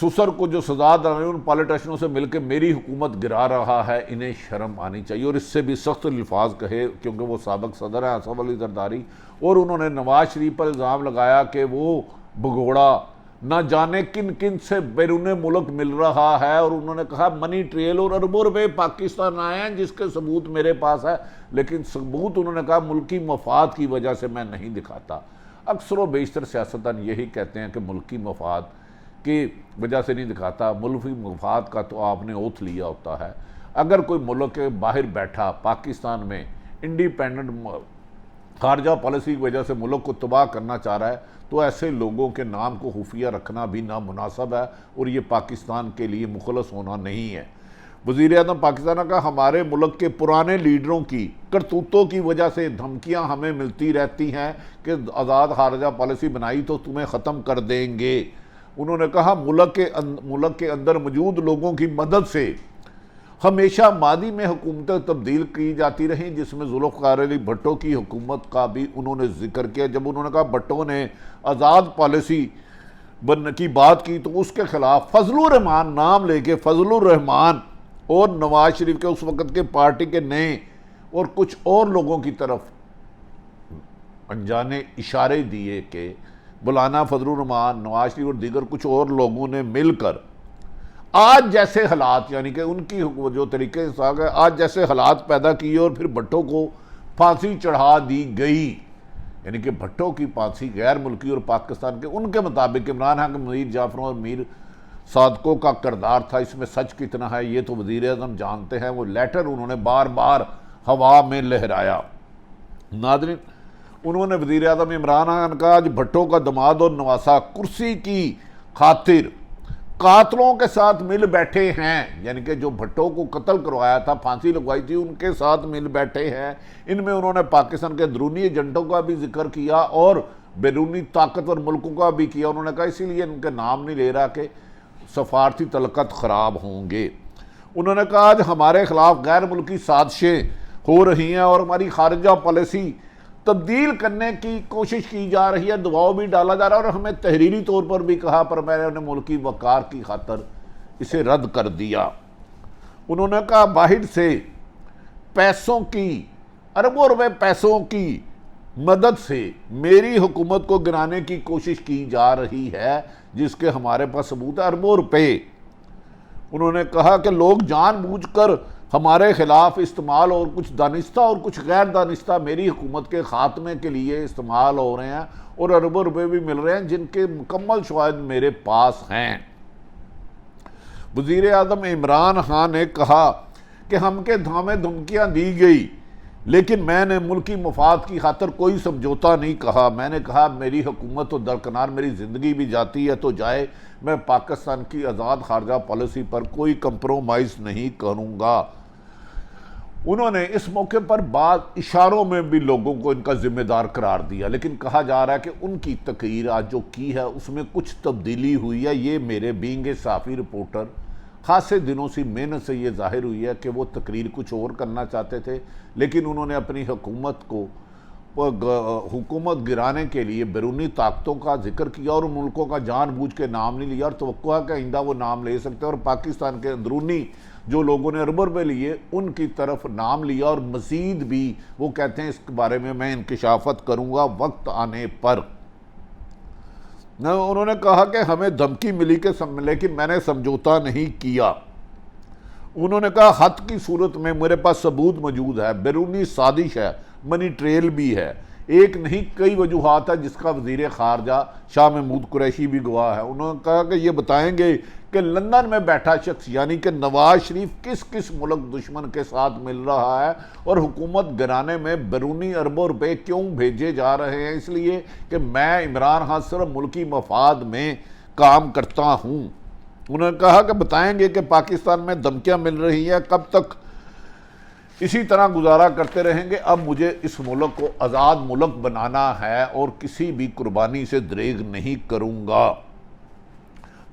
سسر کو جو سزا دے رہے ہیں ان پالیٹیشنوں سے مل کے میری حکومت گرا رہا ہے، انہیں شرم آنی چاہیے، اور اس سے بھی سخت الفاظ کہے، کیونکہ وہ سابق صدر ہیں اسف علی زرداری، اور انہوں نے نواز شریف پر الزام لگایا کہ وہ بھگوڑا نہ جانے کن کن سے بیرون ملک مل رہا ہے، اور انہوں نے کہا منی ٹریل اور اربوں روپے پاکستان آئے ہیں جس کے ثبوت میرے پاس ہے، لیکن ثبوت انہوں نے کہا ملکی مفاد کی وجہ سے میں نہیں دکھاتا۔ اکثر و بیشتر سیاستدان یہی کہتے ہیں کہ ملکی مفاد کی وجہ سے نہیں دکھاتا، ملکی مفاد کا تو آپ نے اوتھ لیا ہوتا ہے۔ اگر کوئی ملک کے باہر بیٹھا پاکستان میں انڈیپینڈنٹ خارجہ پالیسی کی وجہ سے ملک کو تباہ کرنا چاہ رہا ہے تو ایسے لوگوں کے نام کو خفیہ رکھنا بھی نامناسب ہے، اور یہ پاکستان کے لیے مخلص ہونا نہیں ہے۔ وزیر اعظم پاکستان نے کہا ہمارے ملک کے پرانے لیڈروں کی کرتوتوں کی وجہ سے دھمکیاں ہمیں ملتی رہتی ہیں کہ آزاد خارجہ پالیسی بنائی تو تمہیں ختم کر دیں گے۔ انہوں نے کہا ملک کے اندر موجود لوگوں کی مدد سے ہمیشہ ماضی میں حکومتیں تبدیل کی جاتی رہیں، جس میں ذوالفقار علی بھٹو کی حکومت کا بھی انہوں نے ذکر کیا۔ جب انہوں نے کہا بھٹو نے آزاد پالیسی بننے کی بات کی تو اس کے خلاف فضل الرحمان نام لے کے فضل الرحمان اور نواز شریف کے اس وقت کے پارٹی کے نئے اور کچھ اور لوگوں کی طرف انجانے اشارے دیے کہ مولانا فضل الرحمان، نواز شریف اور دیگر کچھ اور لوگوں نے مل کر آج جیسے حالات، یعنی کہ ان کی جو طریقے سے آج جیسے حالات پیدا کیے اور پھر بھٹو کو پھانسی چڑھا دی گئی، یعنی کہ بھٹو کی پھانسی غیر ملکی اور پاکستان کے ان کے مطابق عمران خان کے میر جعفروں اور میر صادقوں کا کردار تھا۔ اس میں سچ کتنا ہے یہ تو وزیر اعظم جانتے ہیں، وہ لیٹر انہوں نے بار بار ہوا میں لہرایا۔ ناظرین، انہوں نے وزیر اعظم عمران خان کا آج بھٹو کا دماد اور نواسہ کرسی کی خاطر قاتلوں کے ساتھ مل بیٹھے ہیں، یعنی کہ جو بھٹو کو قتل کروایا تھا، پھانسی لگوائی تھی، ان کے ساتھ مل بیٹھے ہیں۔ ان میں انہوں نے پاکستان کے اندرونی ایجنٹوں کا بھی ذکر کیا اور بیرونی طاقتور ملکوں کا بھی کیا۔ انہوں نے کہا اسی لیے ان کے نام نہیں لے رہا کہ سفارتی تعلقات خراب ہوں گے۔ انہوں نے کہا آج ہمارے خلاف غیر ملکی سازشیں ہو رہی ہیں اور ہماری خارجہ پالیسی تبدیل کرنے کی کوشش کی جا رہی ہے، دباؤ بھی ڈالا جا رہا ہے، اور ہمیں تحریری طور پر بھی کہا، پر میں نے انہیں ملکی وقار کی خاطر اسے رد کر دیا۔ انہوں نے کہا باہر سے پیسوں کی اربوں روپے پیسوں کی مدد سے میری حکومت کو گرانے کی کوشش کی جا رہی ہے، جس کے ہمارے پاس ثبوت ہے، اربوں روپے۔ انہوں نے کہا کہ لوگ جان بوجھ کر ہمارے خلاف استعمال اور کچھ دانستہ اور کچھ غیر دانستہ میری حکومت کے خاتمے کے لیے استعمال ہو رہے ہیں، اور اربوں روپے بھی مل رہے ہیں جن کے مکمل شواہد میرے پاس ہیں۔ وزیر اعظم عمران خان نے کہا کہ ہم کے ہمیں دھمکیاں دی گئی، لیکن میں نے ملکی مفاد کی خاطر کوئی سمجھوتا نہیں کہا۔ میں نے کہا میری حکومت تو درکنار، میری زندگی بھی جاتی ہے تو جائے، میں پاکستان کی آزاد خارجہ پالیسی پر کوئی کمپرومائز نہیں کروں گا۔ انہوں نے اس موقع پر بعض اشاروں میں بھی لوگوں کو ان کا ذمہ دار قرار دیا، لیکن کہا جا رہا ہے کہ ان کی تقریر آج جو کی ہے اس میں کچھ تبدیلی ہوئی ہے۔ یہ میرے بینگ اے صحافی رپورٹر خاصے دنوں سے محنت سے یہ ظاہر ہوئی ہے کہ وہ تقریر کچھ اور کرنا چاہتے تھے، لیکن انہوں نے اپنی حکومت گرانے کے لیے بیرونی طاقتوں کا ذکر کیا اور ملکوں کا جان بوجھ کے نام نہیں لیا، اور توقع ہے کہ آئندہ وہ نام لے سکتے ہیں، اور پاکستان کے اندرونی جو لوگوں نے اربوں روپے لیے ان کی طرف نام لیا، اور مزید بھی وہ کہتے ہیں اس بارے میں انکشافات کروں گا وقت آنے پر۔ انہوں نے کہا کہ ہمیں دھمکی ملی لیکن میں نے سمجھوتا نہیں کیا۔ انہوں نے کہا خط کی صورت میں میرے پاس ثبوت موجود ہے، بیرونی سازش ہے، منی ٹریل بھی ہے، ایک نہیں کئی وجوہات ہے جس کا وزیر خارجہ شاہ محمود قریشی بھی گواہ ہے۔ انہوں نے کہا کہ یہ بتائیں گے کہ لندن میں بیٹھا شخص یعنی کہ نواز شریف کس کس ملک دشمن کے ساتھ مل رہا ہے، اور حکومت گرانے میں بیرونی اربوں روپے کیوں بھیجے جا رہے ہیں؟ اس لیے کہ میں عمران خان صرف ملکی مفاد میں کام کرتا ہوں۔ انہوں نے کہا کہ بتائیں گے کہ پاکستان میں دھمکیاں مل رہی ہیں، کب تک اسی طرح گزارا کرتے رہیں گے؟ اب مجھے اس ملک کو آزاد ملک بنانا ہے اور کسی بھی قربانی سے دریغ نہیں کروں گا۔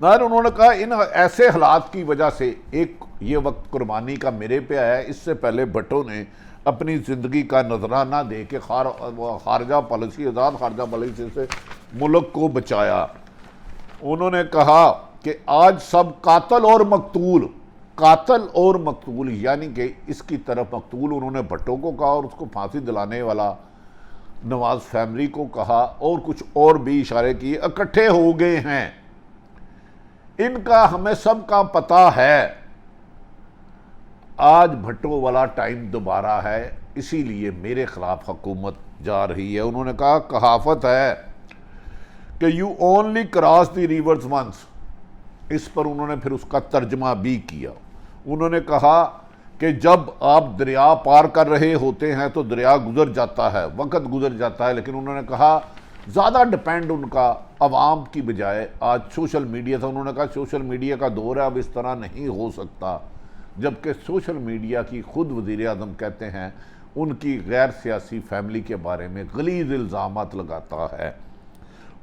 انہوں نے کہا ان ایسے حالات کی وجہ سے ایک یہ وقت قربانی کا میرے پہ آیا ہے، اس سے پہلے بھٹو نے اپنی زندگی کا نذرانہ دے کے خارجہ پالیسی، آزاد خارجہ پالیسی سے ملک کو بچایا۔ انہوں نے کہا کہ آج سب قاتل اور مقتول یعنی کہ اس کی طرف مقتول انہوں نے بھٹو کو کہا اور اس کو پھانسی دلانے والا نواز فیملی کو کہا اور کچھ اور بھی اشارے کیے، اکٹھے ہو گئے ہیں۔ ان کا ہمیں سب کا پتہ ہے آج بھٹو والا ٹائم دوبارہ ہے، اسی لیے میرے خلاف حکومت جا رہی ہے۔ انہوں نے کہا کہاوت ہے کہ you only cross the rivers once, اس پر انہوں نے پھر اس کا ترجمہ بھی کیا۔ انہوں نے کہا کہ جب آپ دریا پار کر رہے ہوتے ہیں تو دریا گزر جاتا ہے، وقت گزر جاتا ہے، لیکن انہوں نے کہا زیادہ ڈیپینڈ ان کا عوام کی بجائے آج سوشل میڈیا تھا۔ انہوں نے کہا سوشل میڈیا کا دور ہے، اب اس طرح نہیں ہو سکتا، جبکہ سوشل میڈیا کی خود وزیر اعظم کہتے ہیں ان کی غیر سیاسی فیملی کے بارے میں غلیظ الزامات لگاتا ہے۔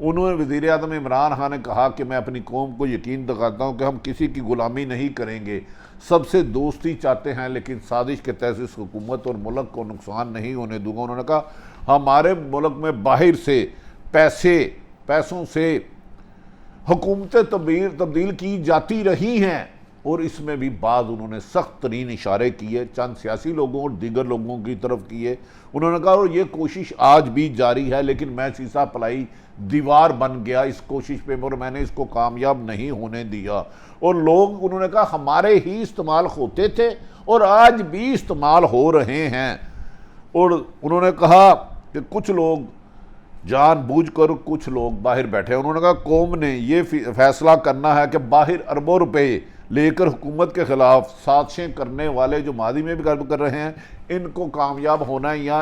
انہوں نے وزیر اعظم عمران خان نے کہا کہ میں اپنی قوم کو یقین دکھاتا ہوں کہ ہم کسی کی غلامی نہیں کریں گے، سب سے دوستی چاہتے ہیں لیکن سازش کے تحت اس حکومت اور ملک کو نقصان نہیں ہونے دوں گا۔ انہوں نے کہا ہمارے ملک میں باہر سے پیسوں سے حکومتیں تبدیل کی جاتی رہی ہیں، اور اس میں بھی بعض انہوں نے سخت ترین اشارے کیے، چند سیاسی لوگوں اور دیگر لوگوں کی طرف کیے۔ انہوں نے کہا اور یہ کوشش آج بھی جاری ہے، لیکن میں سیسا پلائی دیوار بن گیا اس کوشش پہ اور میں نے اس کو کامیاب نہیں ہونے دیا۔ اور لوگ انہوں نے کہا ہمارے ہی استعمال ہوتے تھے اور آج بھی استعمال ہو رہے ہیں۔ اور انہوں نے کہا کہ کچھ لوگ جان بوجھ کر کچھ لوگ باہر بیٹھے ہیں۔ انہوں نے کہا قوم نے یہ فیصلہ کرنا ہے کہ باہر اربوں روپے لے کر حکومت کے خلاف سازشیں کرنے والے جو ماضی میں بھی کر رہے ہیں ان کو کامیاب ہونا ہے یا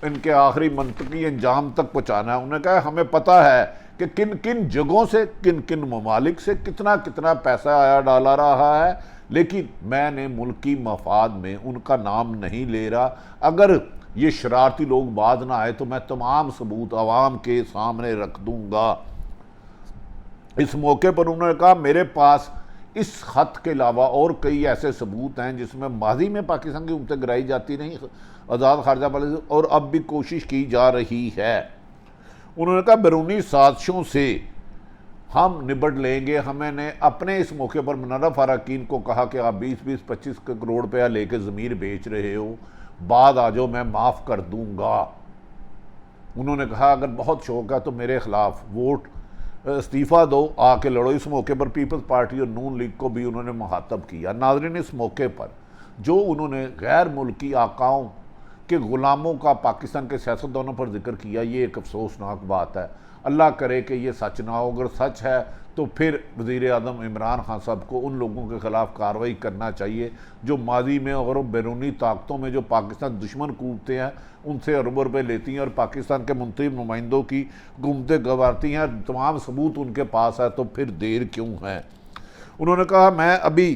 ان کے آخری منطقی انجام تک پہنچانا ہے۔ انہوں نے کہا ہمیں پتہ ہے کہ کن کن جگہوں سے کن ممالک سے کتنا پیسہ آیا ڈالا رہا ہے، لیکن میں نے ملکی مفاد میں ان کا نام نہیں لے رہا۔ اگر یہ شرارتی لوگ بعد نہ آئے تو میں تمام ثبوت عوام کے سامنے رکھ دوں گا۔ اس موقع پر انہوں نے کہا میرے پاس اس خط کے علاوہ اور کئی ایسے ثبوت ہیں جس میں ماضی میں پاکستان کی حکومتیں گرائی جاتی نہیں، آزاد خارجہ پالیسی، اور اب بھی کوشش کی جا رہی ہے۔ انہوں نے کہا بیرونی سازشوں سے ہم نبٹ لیں گے۔ ہمیں نے اپنے اس موقع پر منرف اراکین کو کہا کہ آپ 20-25 کروڑ روپیہ لے کے ضمیر بیچ رہے ہو، بعد آ جاؤ میں معاف کر دوں گا۔ انہوں نے کہا اگر بہت شوق ہے تو میرے خلاف ووٹ استعفیٰ دو، آ کے لڑو۔ اس موقع پر پیپلز پارٹی اور نون لیگ کو بھی انہوں نے مخاطب کیا۔ ناظرین، اس موقع پر جو انہوں نے غیر ملکی آقاؤں کے غلاموں کا پاکستان کے سیاستدانوں پر ذکر کیا، یہ ایک افسوسناک بات ہے۔ اللہ کرے کہ یہ سچ نہ ہو، اگر سچ ہے تو پھر وزیر اعظم عمران خان صاحب کو ان لوگوں کے خلاف کارروائی کرنا چاہیے جو ماضی میں اور بیرونی طاقتوں میں جو پاکستان دشمن قوتیں ہیں ان سے اربوں روپے لیتی ہیں اور پاکستان کے منتخب نمائندوں کی حکومتیں گوارتی ہیں، تمام ثبوت ان کے پاس ہے، تو پھر دیر کیوں ہے۔ انہوں نے کہا میں ابھی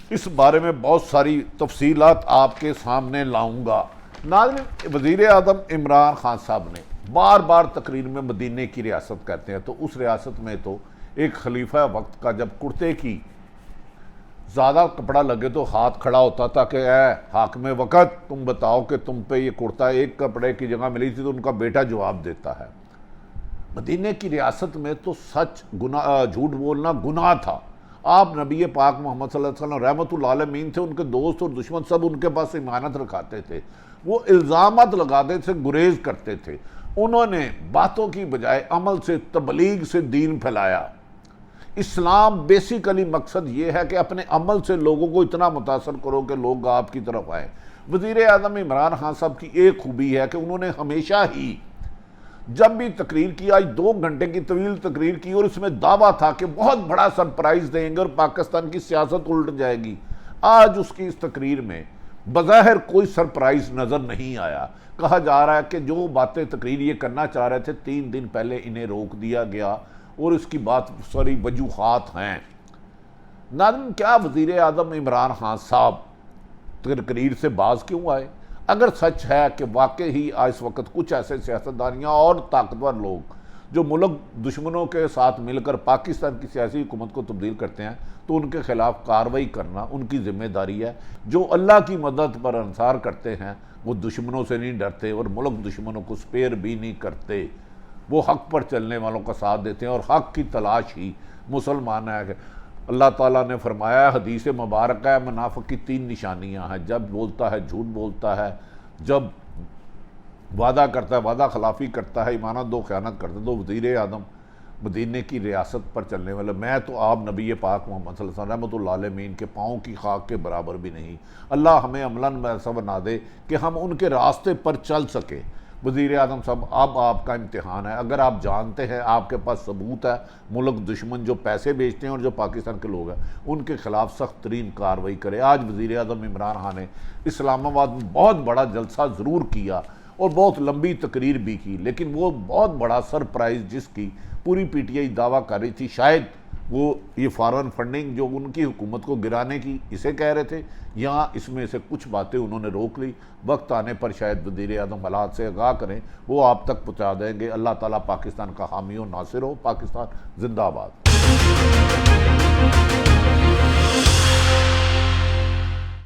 اس بارے میں بہت ساری تفصیلات آپ کے سامنے لاؤں گا۔ ناظرین، وزیر اعظم عمران خان صاحب نے بار بار تقریر میں مدینے کی ریاست کہتے ہیں، تو اس ریاست میں تو ایک خلیفہ وقت کا جب کرتے کی زیادہ کپڑا لگے تو ہاتھ کھڑا ہوتا تھا کہ اے حاکم وقت تم بتاؤ کہ تم پہ یہ کرتا ایک کپڑے کی جگہ ملی تھی، تو ان کا بیٹا جواب دیتا ہے۔ مدینے کی ریاست میں تو سچ جھوٹ بولنا گناہ تھا۔ آپ نبی پاک محمد صلی اللہ علیہ وسلم رحمت اللہ عالمین تھے، ان کے دوست اور دشمن سب ان کے پاس امانت رکھاتے تھے، وہ الزامات لگاتے تھے، گریز کرتے تھے۔ انہوں نے باتوں کی بجائے عمل سے تبلیغ سے دین پھیلایا۔ اسلام بیسیکلی مقصد یہ ہے کہ اپنے عمل سے لوگوں کو اتنا متاثر کرو کہ لوگ آپ کی طرف آئیں۔ وزیر اعظم عمران خان صاحب کی ایک خوبی ہے کہ انہوں نے ہمیشہ ہی جب بھی تقریر کی، آج 2 گھنٹے کی طویل تقریر کی اور اس میں دعویٰ تھا کہ بہت بڑا سرپرائز دیں گے اور پاکستان کی سیاست الٹ جائے گی۔ آج اس کی اس تقریر میں بظاہر کوئی سرپرائز نظر نہیں آیا۔ کہا جا رہا ہے کہ جو باتیں تقریر یہ کرنا چاہ رہے تھے 3 دن پہلے انہیں روک دیا گیا اور اس کی بات ساری وجوہات ہیں۔ ناظرین، کیا وزیر اعظم عمران خان صاحب تقریر سے باز کیوں آئے؟ اگر سچ ہے کہ واقعی اس وقت کچھ ایسے سیاستدانیاں اور طاقتور لوگ جو ملک دشمنوں کے ساتھ مل کر پاکستان کی سیاسی حکومت کو تبدیل کرتے ہیں تو ان کے خلاف کارروائی کرنا ان کی ذمہ داری ہے۔ جو اللہ کی مدد پر انحصار کرتے ہیں وہ دشمنوں سے نہیں ڈرتے اور ملک دشمنوں کو سپیئر بھی نہیں کرتے۔ وہ حق پر چلنے والوں کا ساتھ دیتے ہیں، اور حق کی تلاش ہی مسلمان ہے۔ کہ اللہ تعالیٰ نے فرمایا ہے، حدیث مبارک ہے، منافق کی 3 نشانیاں ہیں: جب بولتا ہے جھوٹ بولتا ہے، جب وعدہ کرتا ہے وعدہ خلافی کرتا ہے، ایمانت دو خیانت کرتا ہے۔ تو وزیر اعظم مدینے کی ریاست پر چلنے والا، میں تو آپ نبی پاک محمد صلی اللہ علیہ وسلم رحمۃ اللہ علیہ کے پاؤں کی خاک کے برابر بھی نہیں۔ اللہ ہمیں عملاً ایسا بنا دے کہ ہم ان کے راستے پر چل سکے۔ وزیر اعظم صاحب، اب آپ کا امتحان ہے، اگر آپ جانتے ہیں، آپ کے پاس ثبوت ہے، ملک دشمن جو پیسے بیچتے ہیں اور جو پاکستان کے لوگ ہیں ان کے خلاف سخت ترین کارروائی کرے۔ آج وزیر اعظم عمران خان نے اسلام آباد میں بہت بڑا جلسہ ضرور کیا اور بہت لمبی تقریر بھی کی، لیکن وہ بہت بڑا سرپرائز جس کی پوری پی ٹی آئی دعویٰ کر رہی تھی، شاید وہ یہ فارن فنڈنگ جو ان کی حکومت کو گرانے کی اسے کہہ رہے تھے، یہاں اس میں سے کچھ باتیں انہوں نے روک لی۔ وقت آنے پر شاید وزیر اعظم حالات سے آگاہ کریں، وہ آپ تک پہنچا دیں گے۔ اللہ تعالیٰ پاکستان کا حامی و ناصر ہو۔ پاکستان زندہ باد۔